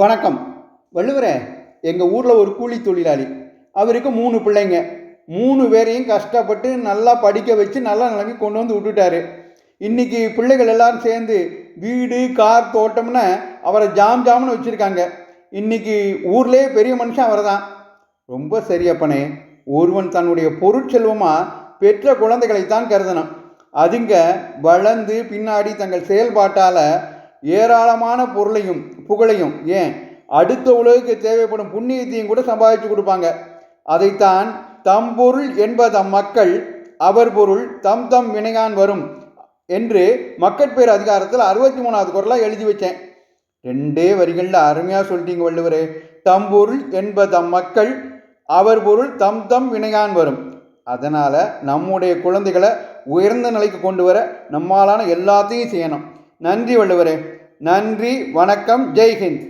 வணக்கம். வள்ளுவரே, எங்கள் ஊரில் ஒரு கூலி தொழிலாளி. அவருக்கு 3 பிள்ளைங்க. 3 பேரையும் கஷ்டப்பட்டு நல்லா படிக்க வச்சு நல்ல நிலைமைக்கு கொண்டு வந்து விட்டுட்டாரு. இன்னைக்கு பிள்ளைகள் எல்லாரும் சேர்ந்து வீடு, கார், தோட்டம்னு அவரை ஜாம் ஜாம்னு வச்சுருக்காங்க. இன்னைக்கு ஊர்லேயே பெரிய மனுஷன் அவர் தான். ரொம்ப சரியப்பனே. ஒருவன் தன்னுடைய பொருட்செல்வமாக பெற்ற குழந்தைகளைத்தான் கருதணும். அதுங்க வளர்ந்து பின்னாடி தங்கள் செயல்பாட்டால் ஏராளமான பொருளையும் புகழையும் ஏன் அடுத்த உலகுக்கு தேவைப்படும் புண்ணியத்தையும் கூட சம்பாதிச்சு கொடுப்பாங்க. அதைத்தான் தம் பொருள் என்பதம் மக்கள் அவர் பொருள் தம் தம் வினையான் வரும் என்று மக்கட்பேர் அதிகாரத்தில் 63வது குறளாக எழுதி வச்சேன். 2 வரிகளில் அருமையாக சொல்லிட்டீங்க வள்ளுவரே. தம் பொருள் என்பதம் மக்கள் அவர் பொருள் தம் தம் வினையான் வரும். அதனால் நம்முடைய குழந்தைகளை உயர்ந்த நிலைக்கு கொண்டு வர நம்மாலான எல்லாத்தையும் செய்யணும். நன்றி வள்ளுவரே. நன்றி, வணக்கம், ஜெய்ஹிந்த்.